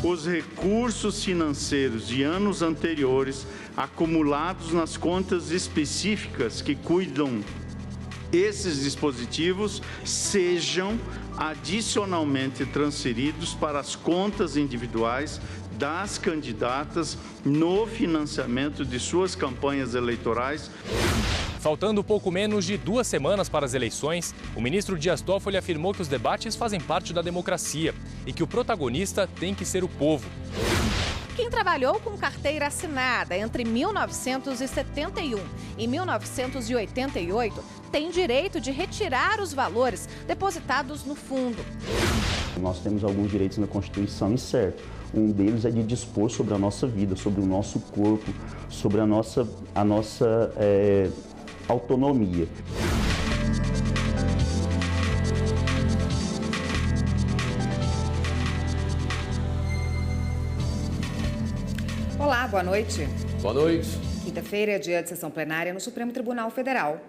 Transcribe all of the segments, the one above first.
os recursos financeiros de anos anteriores acumulados nas contas específicas que cuidam esses dispositivos sejam adicionalmente transferidos para as contas individuais das candidatas no financiamento de suas campanhas eleitorais. Faltando pouco menos de 2 semanas para as eleições, o ministro Dias Toffoli afirmou que os debates fazem parte da democracia e que o protagonista tem que ser o povo. Quem trabalhou com carteira assinada entre 1971 e 1988 tem direito de retirar os valores depositados no fundo. Nós temos alguns direitos na Constituição e certo. Um deles é de dispor sobre a nossa vida, sobre o nosso corpo, sobre a nossa autonomia. Olá, boa noite. Boa noite. Quinta-feira é dia de sessão plenária no Supremo Tribunal Federal.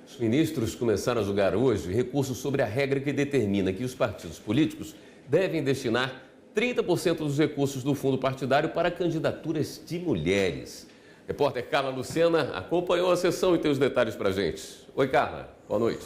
Os ministros começaram a julgar hoje recursos sobre a regra que determina que os partidos políticos devem destinar 30% dos recursos do fundo partidário para candidaturas de mulheres. Repórter Carla Lucena acompanhou a sessão e tem os detalhes para a gente. Oi, Carla. Boa noite.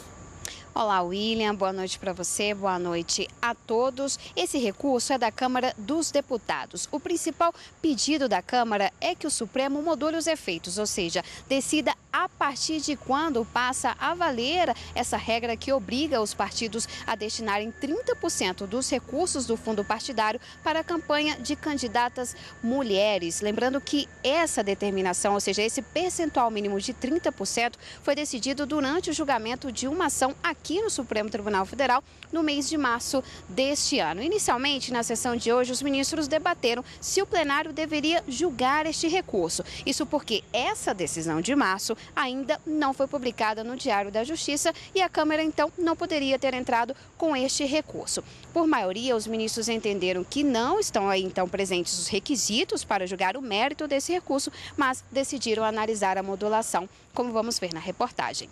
Olá, William. Boa noite para você, boa noite a todos. Esse recurso é da Câmara dos Deputados. O principal pedido da Câmara é que o Supremo module os efeitos, ou seja, decida a partir de quando passa a valer essa regra que obriga os partidos a destinarem 30% dos recursos do fundo partidário para a campanha de candidatas mulheres. Lembrando que essa determinação, ou seja, esse percentual mínimo de 30%, foi decidido durante o julgamento de uma ação aqui no Supremo Tribunal Federal no mês de março deste ano. Inicialmente, na sessão de hoje, os ministros debateram se o plenário deveria julgar este recurso. Isso porque essa decisão de março ainda não foi publicada no Diário da Justiça e a Câmara, então, não poderia ter entrado com este recurso. Por maioria, os ministros entenderam que não estão aí, então, presentes os requisitos para julgar o mérito desse recurso, mas decidiram analisar a modulação, como vamos ver na reportagem.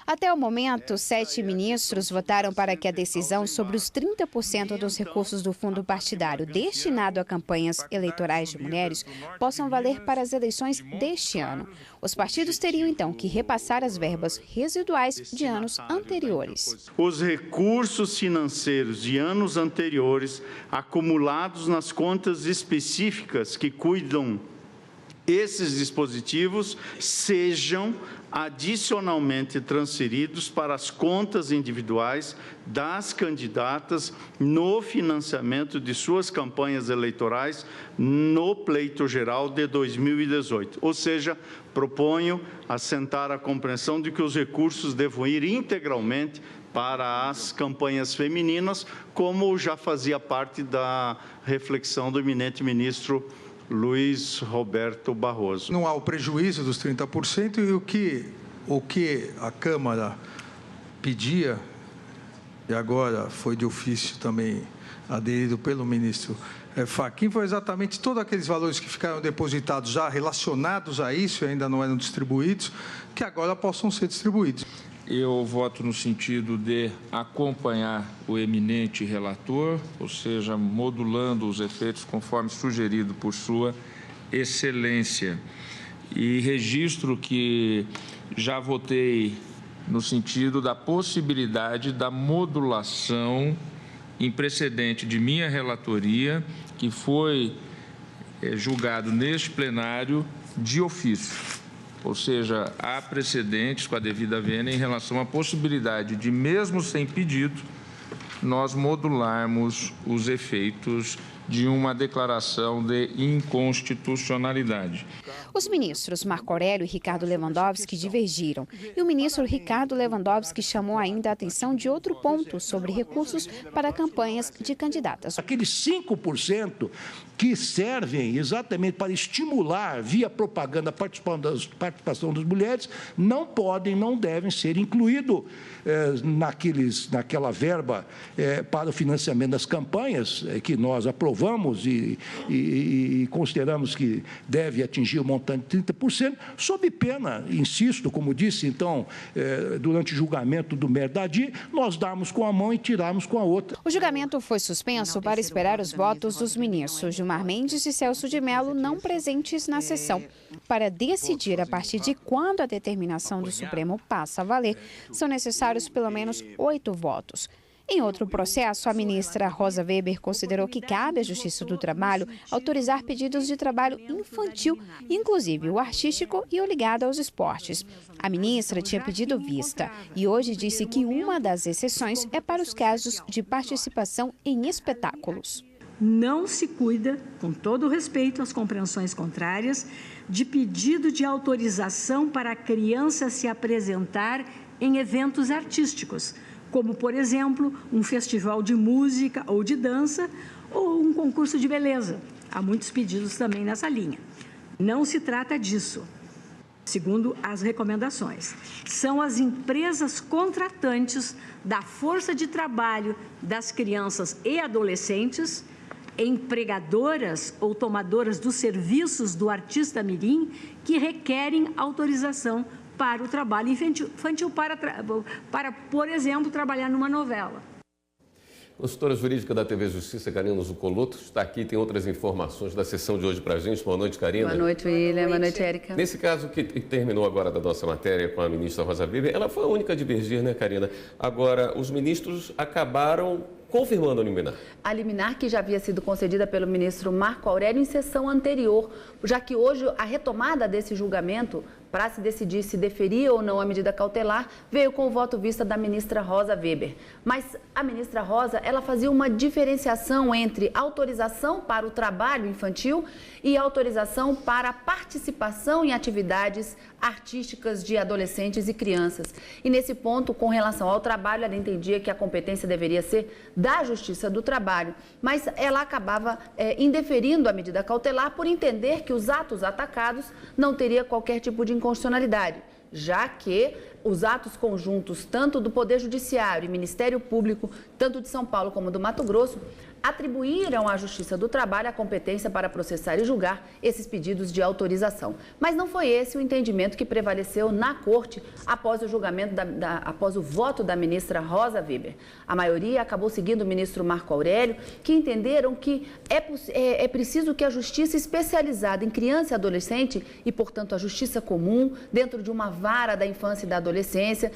Até o momento, 7 ministros votaram para que a decisão sobre os 30% dos recursos do fundo partidário destinado a campanhas eleitorais de mulheres possam valer para as eleições deste ano. Os partidos teriam, então, que repassar as verbas residuais de anos anteriores. Os recursos financeiros de anos anteriores acumulados nas contas específicas que cuidam esses dispositivos sejam adicionalmente transferidos para as contas individuais das candidatas no financiamento de suas campanhas eleitorais no pleito geral de 2018. Ou seja, proponho assentar a compreensão de que os recursos devam ir integralmente para as campanhas femininas, como já fazia parte da reflexão do eminente ministro Luiz Roberto Barroso. Não há o prejuízo dos 30% e o que a Câmara pedia, e agora foi de ofício também aderido pelo ministro Fachin, foi exatamente todos aqueles valores que ficaram depositados já relacionados a isso e ainda não eram distribuídos, que agora possam ser distribuídos. Eu voto no sentido de acompanhar o eminente relator, ou seja, modulando os efeitos conforme sugerido por Sua Excelência. E registro que já votei no sentido da possibilidade da modulação em precedente de minha relatoria, que foi julgado neste plenário de ofício. Ou seja, há precedentes com a devida vênia em relação à possibilidade de, mesmo sem pedido, nós modularmos os efeitos de uma declaração de inconstitucionalidade. Os ministros Marco Aurélio e Ricardo Lewandowski divergiram. E o ministro Ricardo Lewandowski chamou ainda a atenção de outro ponto sobre recursos para campanhas de candidatas. Aqueles 5% que servem exatamente para estimular, via propaganda, a participação das mulheres, não podem, não devem ser incluídos naquela verba para o financiamento das campanhas que nós aprovamos e consideramos que deve atingir o montante montante de 30%, sob pena, insisto, como disse, então, durante o julgamento do mérito da DI, nós darmos com a mão e tirarmos com a outra. O julgamento foi suspenso para esperar os votos dos ministros Gilmar Mendes e Celso de Mello, não presentes na sessão. Para decidir a partir de quando a determinação do Supremo passa a valer, são necessários pelo menos 8 votos. Em outro processo, a ministra Rosa Weber considerou que cabe à Justiça do Trabalho autorizar pedidos de trabalho infantil, inclusive o artístico e o ligado aos esportes. A ministra tinha pedido vista e hoje disse que uma das exceções é para os casos de participação em espetáculos. Não se cuida, com todo o respeito às compreensões contrárias, de pedido de autorização para a criança se apresentar em eventos artísticos, como, por exemplo, um festival de música ou de dança ou um concurso de beleza. Há muitos pedidos também nessa linha. Não se trata disso, segundo as recomendações. São as empresas contratantes da força de trabalho das crianças e adolescentes, empregadoras ou tomadoras dos serviços do artista mirim, que requerem autorização para o trabalho infantil para, por exemplo, trabalhar numa novela. Consultora jurídica da TV Justiça, Karina Zucolotto, está aqui, tem outras informações da sessão de hoje para a gente. Boa noite, Karina. Boa noite, William. Boa noite, Érica. Nesse caso que terminou agora da nossa matéria com a ministra Rosa Weber, ela foi a única a divergir, né, Karina? Agora, os ministros acabaram confirmando a liminar. A liminar que já havia sido concedida pelo ministro Marco Aurélio em sessão anterior, já que hoje a retomada desse julgamento para se decidir se deferia ou não a medida cautelar, veio com o voto vista da ministra Rosa Weber. Mas a ministra Rosa, ela fazia uma diferenciação entre autorização para o trabalho infantil e autorização para a participação em atividades artísticas de adolescentes e crianças. E nesse ponto, com relação ao trabalho, ela entendia que a competência deveria ser da Justiça do Trabalho, mas ela acabava indeferindo a medida cautelar por entender que os atos atacados não teria qualquer tipo de inconstitucionalidade, já que os atos conjuntos, tanto do Poder Judiciário e Ministério Público, tanto de São Paulo como do Mato Grosso, atribuíram à Justiça do Trabalho a competência para processar e julgar esses pedidos de autorização. Mas não foi esse o entendimento que prevaleceu na Corte após o julgamento, após o voto da ministra Rosa Weber. A maioria acabou seguindo o ministro Marco Aurélio, que entenderam que é preciso que a Justiça especializada em criança e adolescente, e, portanto, a Justiça comum, dentro de uma vara da infância e da adolescência,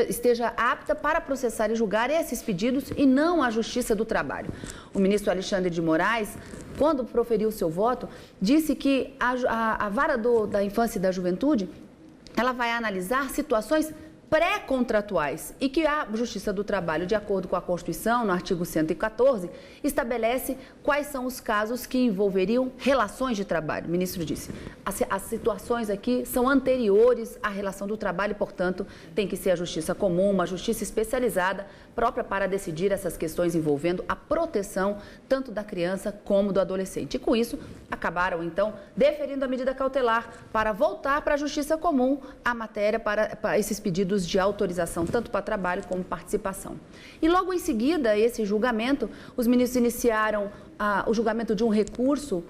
esteja apta para processar e julgar esses pedidos e não a Justiça do Trabalho. O ministro Alexandre de Moraes, quando proferiu seu voto, disse que a vara da infância e da juventude, ela vai analisar situações pré-contratuais e que a Justiça do Trabalho, de acordo com a Constituição, no artigo 114, estabelece quais são os casos que envolveriam relações de trabalho. O ministro disse, as situações aqui são anteriores à relação do trabalho, portanto, tem que ser a Justiça comum, uma justiça especializada, própria para decidir essas questões envolvendo a proteção tanto da criança como do adolescente. E com isso, acabaram, então, deferindo a medida cautelar para voltar para a Justiça comum a matéria para esses pedidos de autorização, tanto para trabalho como participação. E logo em seguida, esse julgamento, os ministros iniciaram o julgamento de um recurso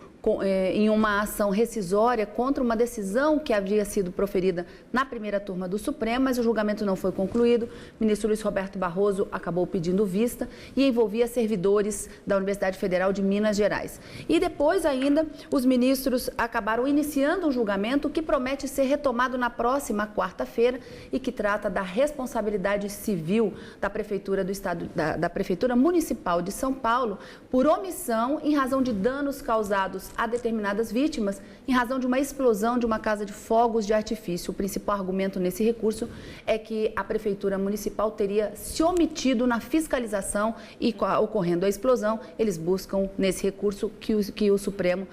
em uma ação rescisória contra uma decisão que havia sido proferida na primeira turma do Supremo, mas o julgamento não foi concluído. O ministro Luiz Roberto Barroso acabou pedindo vista e envolvia servidores da Universidade Federal de Minas Gerais. E depois ainda, os ministros acabaram iniciando um julgamento que promete ser retomado na próxima quarta-feira e que trata da responsabilidade civil da Prefeitura do Estado, da Prefeitura Municipal de São Paulo por omissão em razão de danos causados a determinadas vítimas em razão de uma explosão de uma casa de fogos de artifício. O principal argumento nesse recurso é que a Prefeitura Municipal teria se omitido na fiscalização e, ocorrendo a explosão, eles buscam nesse recurso que o Supremo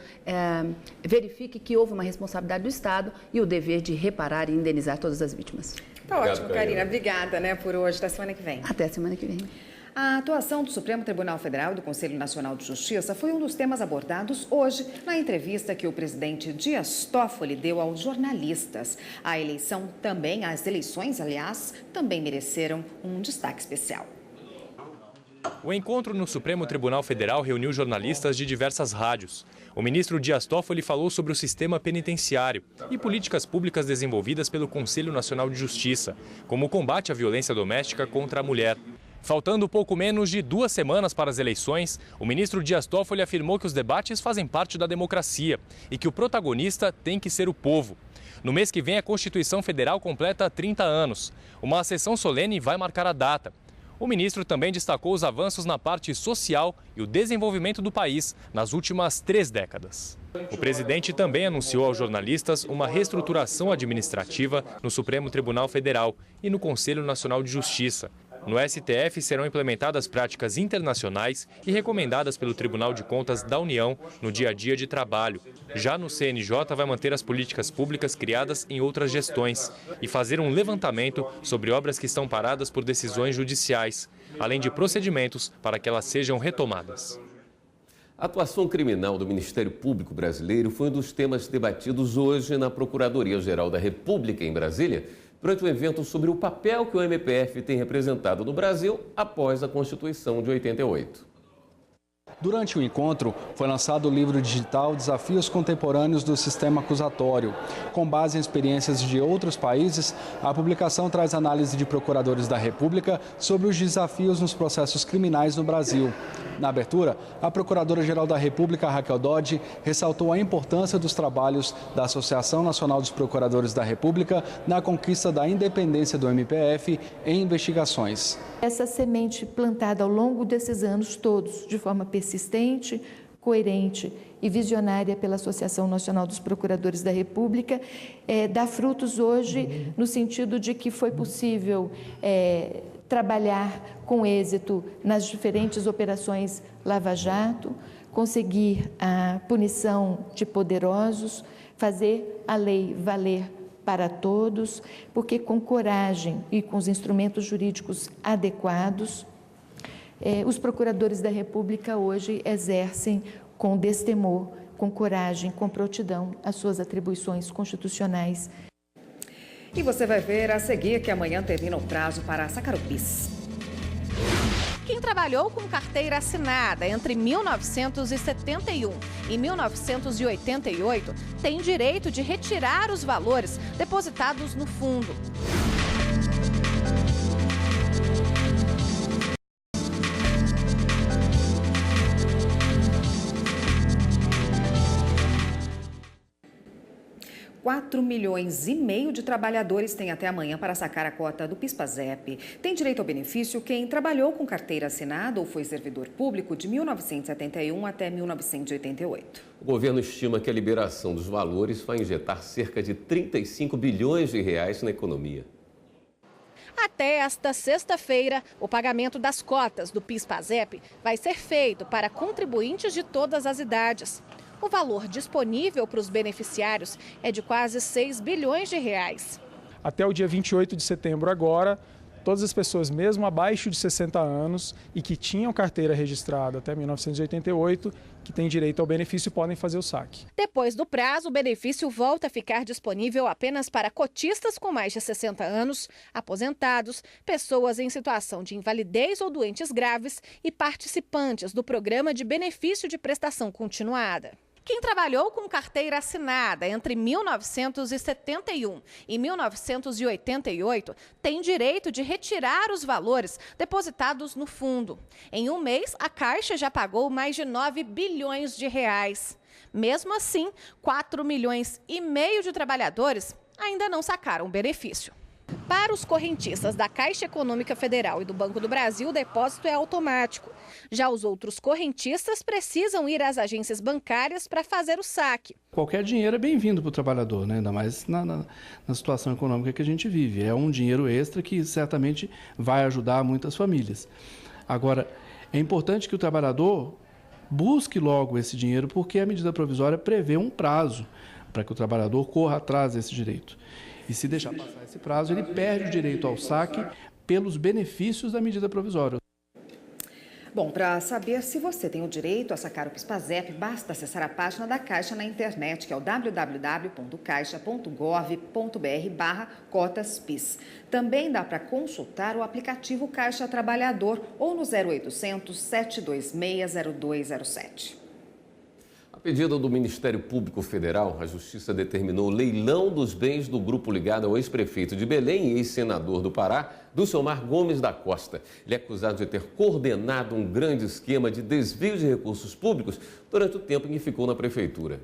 verifique que houve uma responsabilidade do Estado e o dever de reparar e indenizar todas as vítimas. Tá ótimo, Karina. Obrigada, por hoje. Até semana que vem. Até semana que vem. A atuação do Supremo Tribunal Federal e do Conselho Nacional de Justiça foi um dos temas abordados hoje na entrevista que o presidente Dias Toffoli deu aos jornalistas. As eleições, aliás, também mereceram um destaque especial. O encontro no Supremo Tribunal Federal reuniu jornalistas de diversas rádios. O ministro Dias Toffoli falou sobre o sistema penitenciário e políticas públicas desenvolvidas pelo Conselho Nacional de Justiça, como o combate à violência doméstica contra a mulher. Faltando pouco menos de 2 semanas para as eleições, o ministro Dias Toffoli afirmou que os debates fazem parte da democracia e que o protagonista tem que ser o povo. No mês que vem, a Constituição Federal completa 30 anos. Uma sessão solene vai marcar a data. O ministro também destacou os avanços na parte social e o desenvolvimento do país nas últimas 3 décadas. O presidente também anunciou aos jornalistas uma reestruturação administrativa no Supremo Tribunal Federal e no Conselho Nacional de Justiça. No STF serão implementadas práticas internacionais e recomendadas pelo Tribunal de Contas da União no dia a dia de trabalho. Já no CNJ vai manter as políticas públicas criadas em outras gestões e fazer um levantamento sobre obras que estão paradas por decisões judiciais, além de procedimentos para que elas sejam retomadas. A atuação criminal do Ministério Público Brasileiro foi um dos temas debatidos hoje na Procuradoria-Geral da República em Brasília, durante um evento sobre o papel que o MPF tem representado no Brasil após a Constituição de 88. Durante o encontro, foi lançado o livro digital Desafios Contemporâneos do Sistema Acusatório. Com base em experiências de outros países, a publicação traz análise de procuradores da República sobre os desafios nos processos criminais no Brasil. Na abertura, a Procuradora-Geral da República, Raquel Dodge, ressaltou a importância dos trabalhos da Associação Nacional dos Procuradores da República na conquista da independência do MPF em investigações. Essa semente plantada ao longo desses anos todos, de forma persistente, coerente e visionária pela Associação Nacional dos Procuradores da República, dá frutos hoje no sentido de que foi possível trabalhar com êxito nas diferentes operações Lava Jato, conseguir a punição de poderosos, fazer a lei valer para todos, porque com coragem e com os instrumentos jurídicos adequados, os procuradores da República hoje exercem com destemor, com coragem, com prontidão as suas atribuições constitucionais. E você vai ver a seguir que amanhã termina o prazo para sacar o PIS. Quem trabalhou com carteira assinada entre 1971 e 1988 tem direito de retirar os valores depositados no fundo. R$ 4,5 milhões de trabalhadores têm até amanhã para sacar a cota do PIS/PASEP. Tem direito ao benefício quem trabalhou com carteira assinada ou foi servidor público de 1971 até 1988. O governo estima que a liberação dos valores vai injetar cerca de 35 bilhões de reais na economia. Até esta sexta-feira, o pagamento das cotas do PIS/PASEP vai ser feito para contribuintes de todas as idades. O valor disponível para os beneficiários é de quase 6 bilhões de reais. Até o dia 28 de setembro agora, todas as pessoas mesmo abaixo de 60 anos e que tinham carteira registrada até 1988, que têm direito ao benefício, podem fazer o saque. Depois do prazo, o benefício volta a ficar disponível apenas para cotistas com mais de 60 anos, aposentados, pessoas em situação de invalidez ou doentes graves e participantes do programa de benefício de prestação continuada. Quem trabalhou com carteira assinada entre 1971 e 1988 tem direito de retirar os valores depositados no fundo. Em um mês, a Caixa já pagou mais de 9 bilhões de reais. Mesmo assim, 4,5 milhões de trabalhadores ainda não sacaram o benefício. Para os correntistas da Caixa Econômica Federal e do Banco do Brasil, o depósito é automático. Já os outros correntistas precisam ir às agências bancárias para fazer o saque. Qualquer dinheiro é bem-vindo para o trabalhador, né? Ainda mais na situação econômica que a gente vive. É um dinheiro extra que certamente vai ajudar muitas famílias. Agora, é importante que o trabalhador busque logo esse dinheiro, porque a medida provisória prevê um prazo para que o trabalhador corra atrás desse direito. E se deixar passar esse prazo, ele perde o direito ao saque pelos benefícios da medida provisória. Bom, para saber se você tem o direito a sacar o PIS/PASEP, basta acessar a página da Caixa na internet, que é o www.caixa.gov.br/cotas-PIS. Também dá para consultar o aplicativo Caixa Trabalhador ou no 0800 726 0207. A pedido do Ministério Público Federal, a Justiça determinou o leilão dos bens do grupo ligado ao ex-prefeito de Belém e ex-senador do Pará, Dulcemar Gomes da Costa. Ele é acusado de ter coordenado um grande esquema de desvio de recursos públicos durante o tempo em que ficou na prefeitura.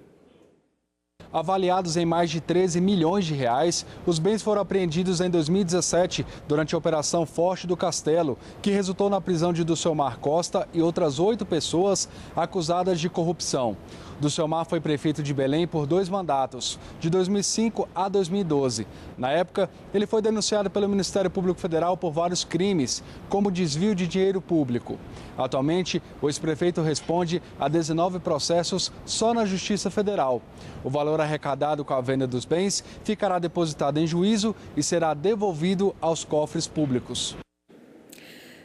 Avaliados em mais de 13 milhões de reais, os bens foram apreendidos em 2017 durante a Operação Forte do Castelo, que resultou na prisão de Dulcemar Costa e outras 8 pessoas acusadas de corrupção. Dulcemar foi prefeito de Belém por 2 mandatos, de 2005 a 2012. Na época, ele foi denunciado pelo Ministério Público Federal por vários crimes, como desvio de dinheiro público. Atualmente, o ex-prefeito responde a 19 processos só na Justiça Federal. O valor arrecadado com a venda dos bens ficará depositado em juízo e será devolvido aos cofres públicos.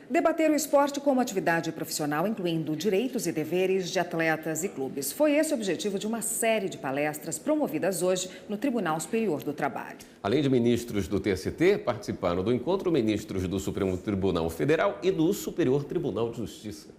Debater o esporte como atividade profissional, incluindo direitos e deveres de atletas e clubes. Foi esse o objetivo de uma série de palestras promovidas hoje no Tribunal Superior do Trabalho. Além de ministros do TST, participaram do encontro ministros do Supremo Tribunal Federal e do Superior Tribunal de Justiça.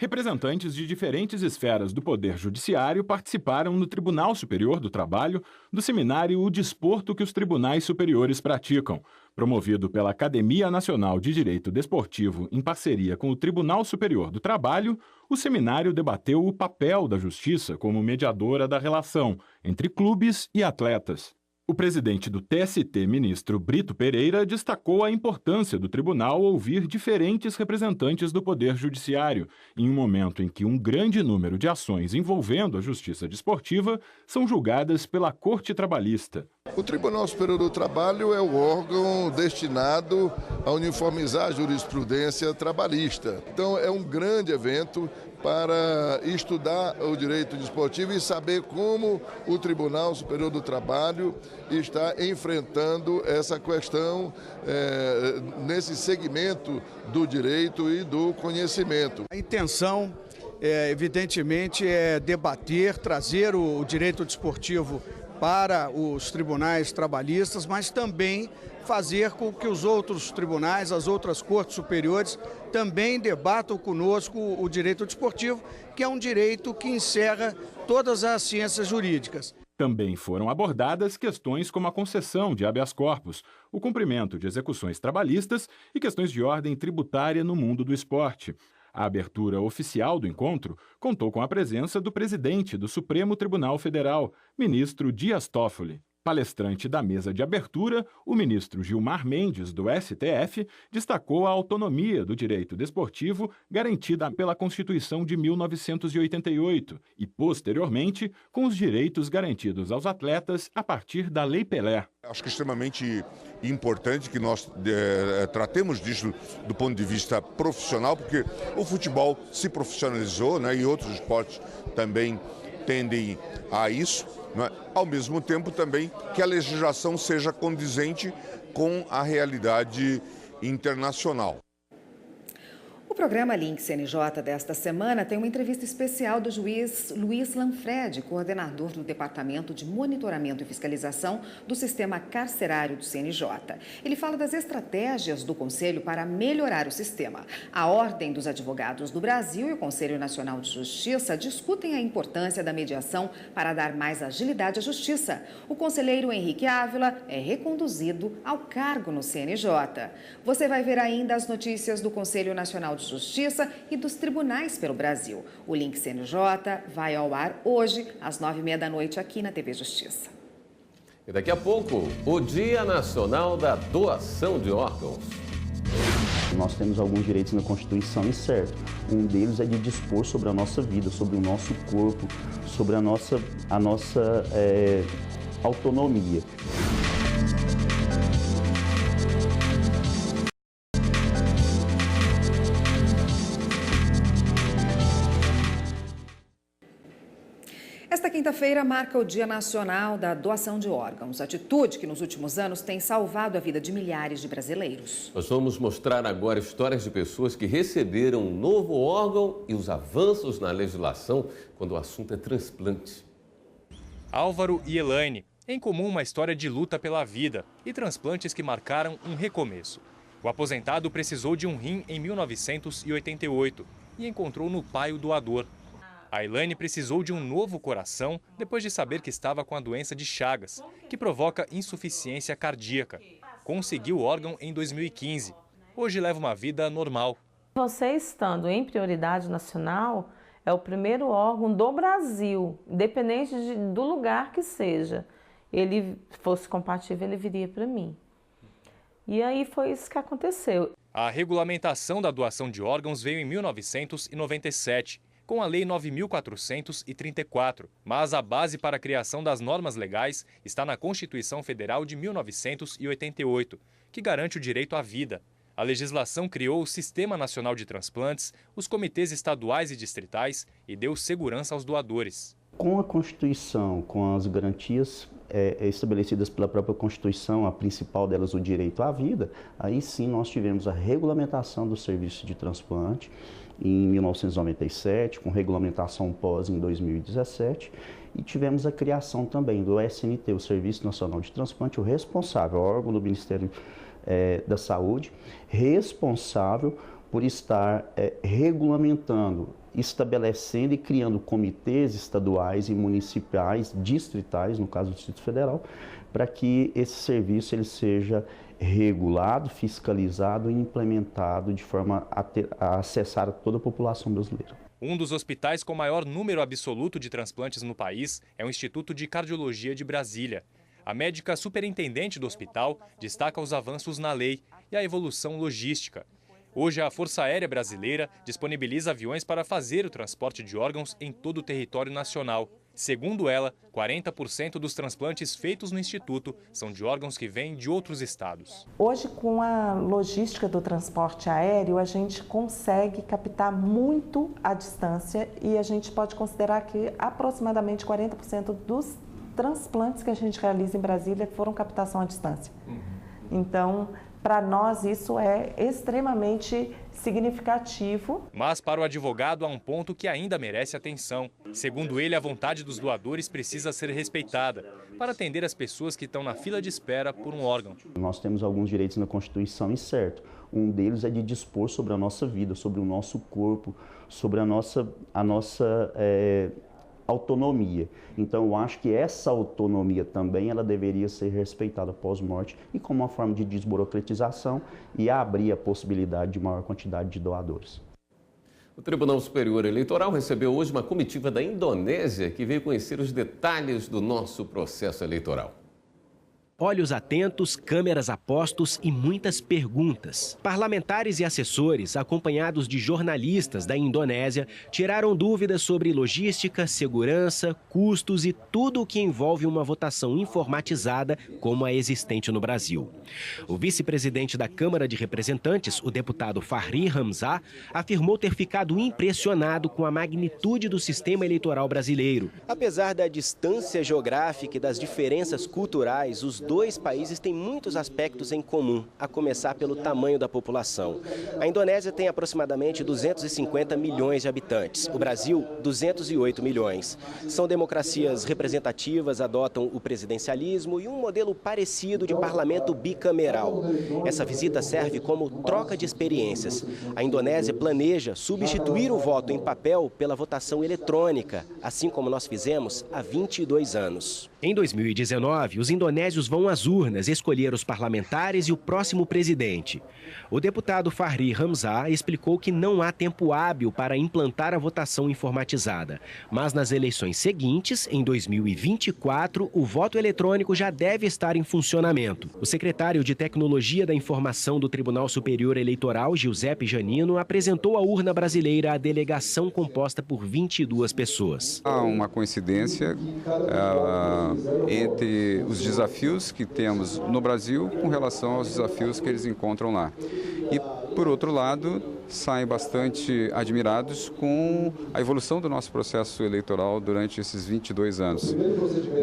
Representantes de diferentes esferas do Poder Judiciário participaram no Tribunal Superior do Trabalho do seminário O Desporto que os Tribunais Superiores Praticam, promovido pela Academia Nacional de Direito Desportivo em parceria com o Tribunal Superior do Trabalho. O seminário debateu o papel da Justiça como mediadora da relação entre clubes e atletas. O presidente do TST, ministro Brito Pereira, destacou a importância do tribunal ouvir diferentes representantes do Poder Judiciário, em um momento em que um grande número de ações envolvendo a justiça desportiva são julgadas pela Corte Trabalhista. O Tribunal Superior do Trabalho é o órgão destinado a uniformizar a jurisprudência trabalhista. Então, é um grande evento para estudar o direito desportivo e saber como o Tribunal Superior do Trabalho está enfrentando essa questão nesse segmento do direito e do conhecimento. A intenção, evidentemente, é debater, trazer o direito desportivo para os tribunais trabalhistas, mas também fazer com que os outros tribunais, as outras cortes superiores, também debatam conosco o direito desportivo, que é um direito que encerra todas as ciências jurídicas. Também foram abordadas questões como a concessão de habeas corpus, o cumprimento de execuções trabalhistas e questões de ordem tributária no mundo do esporte. A abertura oficial do encontro contou com a presença do presidente do Supremo Tribunal Federal, ministro Dias Toffoli. Palestrante da mesa de abertura, o ministro Gilmar Mendes, do STF, destacou a autonomia do direito desportivo garantida pela Constituição de 1988 e, posteriormente, com os direitos garantidos aos atletas a partir da Lei Pelé. Acho que é extremamente importante que nós tratemos disso do ponto de vista profissional, porque o futebol se profissionalizou, né, e outros esportes também tendem a isso. Não é? Ao mesmo tempo também que a legislação seja condizente com a realidade internacional. O programa Link CNJ desta semana tem uma entrevista especial do juiz Luiz Lanfredi, coordenador do Departamento de Monitoramento e Fiscalização do Sistema Carcerário do CNJ. Ele fala das estratégias do Conselho para melhorar o sistema. A Ordem dos Advogados do Brasil e o Conselho Nacional de Justiça discutem a importância da mediação para dar mais agilidade à justiça. O conselheiro Henrique Ávila é reconduzido ao cargo no CNJ. Você vai ver ainda as notícias do Conselho Nacional de Justiça e dos tribunais pelo Brasil. O Link CNJ vai ao ar hoje, às 9h30 da noite, aqui na TV Justiça. E daqui a pouco, o Dia Nacional da Doação de Órgãos. Nós temos alguns direitos na Constituição, e certo. Um deles é de dispor sobre a nossa vida, sobre o nosso corpo, sobre a nossa autonomia. Esta quinta-feira marca o Dia Nacional da Doação de Órgãos, atitude que nos últimos anos tem salvado a vida de milhares de brasileiros. Nós vamos mostrar agora histórias de pessoas que receberam um novo órgão e os avanços na legislação quando o assunto é transplante. Álvaro e Elaine, em comum uma história de luta pela vida e transplantes que marcaram um recomeço. O aposentado precisou de um rim em 1988 e encontrou no pai o doador. A Elaine precisou de um novo coração depois de saber que estava com a doença de Chagas, que provoca insuficiência cardíaca. Conseguiu o órgão em 2015. Hoje leva uma vida normal. Você estando em prioridade nacional, é o primeiro órgão do Brasil, independente do lugar que seja. Ele fosse compatível, ele viria para mim. E aí foi isso que aconteceu. A regulamentação da doação de órgãos veio em 1997. Com a Lei 9.434, mas a base para a criação das normas legais está na Constituição Federal de 1988, que garante o direito à vida. A legislação criou o Sistema Nacional de Transplantes, os comitês estaduais e distritais e deu segurança aos doadores. Com a Constituição, com as garantias estabelecidas pela própria Constituição, a principal delas o direito à vida, aí sim nós tivemos a regulamentação do serviço de transplante, em 1997, com regulamentação pós em 2017, e tivemos a criação também do SNT, o Serviço Nacional de Transplante, o responsável, o órgão do Ministério da Saúde, responsável por estar regulamentando, estabelecendo e criando comitês estaduais e municipais, distritais, no caso do Distrito Federal, para que esse serviço ele seja regulado, fiscalizado e implementado de forma a acessar a toda a população brasileira. Um dos hospitais com maior número absoluto de transplantes no país é o Instituto de Cardiologia de Brasília. A médica superintendente do hospital destaca os avanços na lei e a evolução logística. Hoje, a Força Aérea Brasileira disponibiliza aviões para fazer o transporte de órgãos em todo o território nacional. Segundo ela, 40% dos transplantes feitos no Instituto são de órgãos que vêm de outros estados. Hoje, com a logística do transporte aéreo, a gente consegue captar muito a distância e a gente pode considerar que aproximadamente 40% dos transplantes que a gente realiza em Brasília foram captação à distância. Então, para nós isso é extremamente significativo. Mas para o advogado há um ponto que ainda merece atenção. Segundo ele, a vontade dos doadores precisa ser respeitada para atender as pessoas que estão na fila de espera por um órgão. Nós temos alguns direitos na Constituição, e certo. Um deles é de dispor sobre a nossa vida, sobre o nosso corpo, sobre a nossa autonomia. Então, eu acho que essa autonomia também ela deveria ser respeitada pós-morte e como uma forma de desburocratização e abrir a possibilidade de maior quantidade de doadores. O Tribunal Superior Eleitoral recebeu hoje uma comitiva da Indonésia que veio conhecer os detalhes do nosso processo eleitoral. Olhos atentos, câmeras a postos e muitas perguntas. Parlamentares e assessores, acompanhados de jornalistas da Indonésia, tiraram dúvidas sobre logística, segurança, custos e tudo o que envolve uma votação informatizada como a existente no Brasil. O vice-presidente da Câmara de Representantes, o deputado Fahri Hamzah, afirmou ter ficado impressionado com a magnitude do sistema eleitoral brasileiro. Apesar da distância geográfica e das diferenças culturais, os dois países têm muitos aspectos em comum, a começar pelo tamanho da população. A Indonésia tem aproximadamente 250 milhões de habitantes, o Brasil, 208 milhões. São democracias representativas, adotam o presidencialismo e um modelo parecido de parlamento bicameral. Essa visita serve como troca de experiências. A Indonésia planeja substituir o voto em papel pela votação eletrônica, assim como nós fizemos há 22 anos. Em 2019, os indonésios vão às urnas escolher os parlamentares e o próximo presidente. O deputado Fahri Hamzah explicou que não há tempo hábil para implantar a votação informatizada. Mas nas eleições seguintes, em 2024, o voto eletrônico já deve estar em funcionamento. O secretário de Tecnologia da Informação do Tribunal Superior Eleitoral, Giuseppe Janino, apresentou à urna brasileira a delegação composta por 22 pessoas. Há uma coincidência entre os desafios que temos no Brasil com relação aos desafios que eles encontram lá. E, por outro lado, saem bastante admirados com a evolução do nosso processo eleitoral durante esses 22 anos,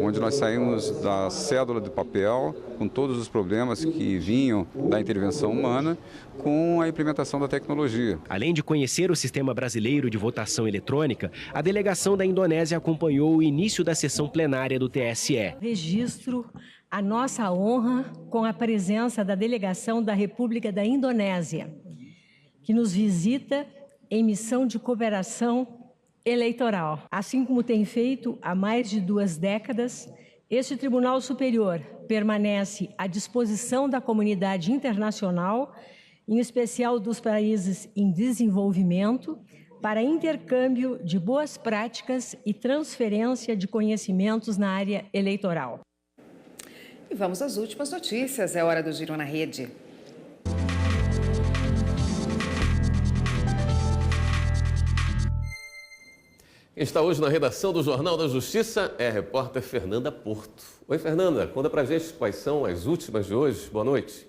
onde nós saímos da cédula de papel, com todos os problemas que vinham da intervenção humana, com a implementação da tecnologia. Além de conhecer o sistema brasileiro de votação eletrônica, a delegação da Indonésia acompanhou o início da sessão plenária do TSE. Registro a nossa honra com a presença da delegação da República da Indonésia, que nos visita em missão de cooperação eleitoral. Assim como tem feito há mais de 2 décadas, este Tribunal Superior permanece à disposição da comunidade internacional, em especial dos países em desenvolvimento, para intercâmbio de boas práticas e transferência de conhecimentos na área eleitoral. E vamos às últimas notícias. É hora do Giro na Rede. Quem está hoje na redação do Jornal da Justiça é a repórter Fernanda Porto. Oi, Fernanda, conta pra gente quais são as últimas de hoje. Boa noite.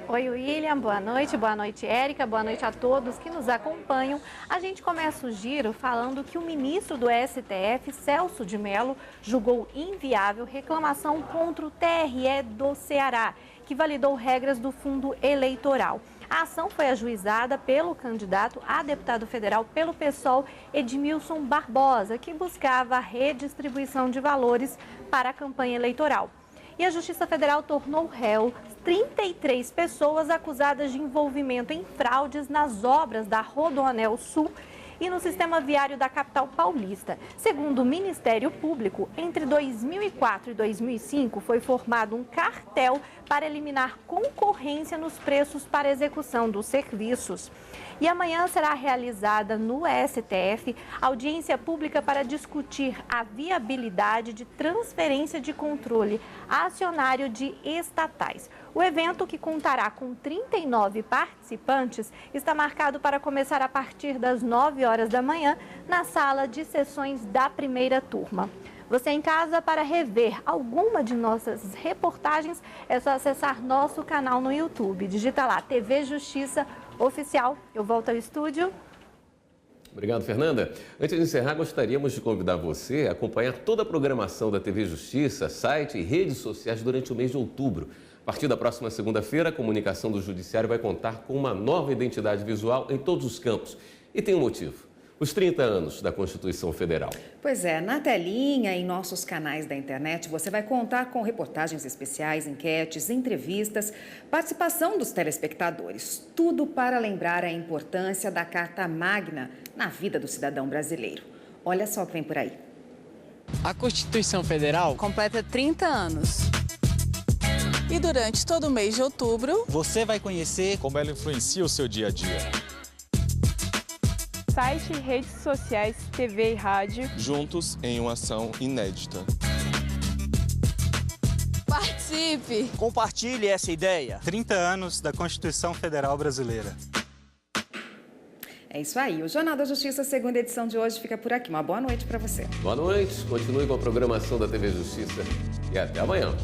Oi, William, boa noite, Érica, boa noite a todos que nos acompanham. A gente começa o giro falando que o ministro do STF, Celso de Mello, julgou inviável reclamação contra o TRE do Ceará, que validou regras do fundo eleitoral. A ação foi ajuizada pelo candidato a deputado federal pelo PSOL, Edmilson Barbosa, que buscava a redistribuição de valores para a campanha eleitoral. E a Justiça Federal tornou réu 33 pessoas acusadas de envolvimento em fraudes nas obras da Rodoanel Sul e no sistema viário da capital paulista. Segundo o Ministério Público, entre 2004 e 2005 foi formado um cartel para eliminar concorrência nos preços para execução dos serviços. E amanhã será realizada no STF audiência pública para discutir a viabilidade de transferência de controle acionário de estatais. O evento, que contará com 39 participantes, está marcado para começar a partir das 9 horas da manhã na sala de sessões da primeira turma. Você em casa, para rever alguma de nossas reportagens, é só acessar nosso canal no YouTube. Digita lá, TV Justiça Oficial. Eu volto ao estúdio. Obrigado, Fernanda. Antes de encerrar, gostaríamos de convidar você a acompanhar toda a programação da TV Justiça, site e redes sociais durante o mês de outubro. A partir da próxima segunda-feira, a comunicação do Judiciário vai contar com uma nova identidade visual em todos os campos. E tem um motivo. Os 30 anos da Constituição Federal. Pois é, na telinha, em nossos canais da internet, você vai contar com reportagens especiais, enquetes, entrevistas, participação dos telespectadores. Tudo para lembrar a importância da Carta Magna na vida do cidadão brasileiro. Olha só o que vem por aí. A Constituição Federal completa 30 anos. E durante todo o mês de outubro, você vai conhecer como ela influencia o seu dia a dia. Site, redes sociais, TV e rádio. Juntos em uma ação inédita. Participe! Compartilhe essa ideia. 30 anos da Constituição Federal Brasileira. É isso aí. O Jornal da Justiça, segunda edição de hoje, fica por aqui. Uma boa noite para você. Boa noite. Continue com a programação da TV Justiça. E até amanhã.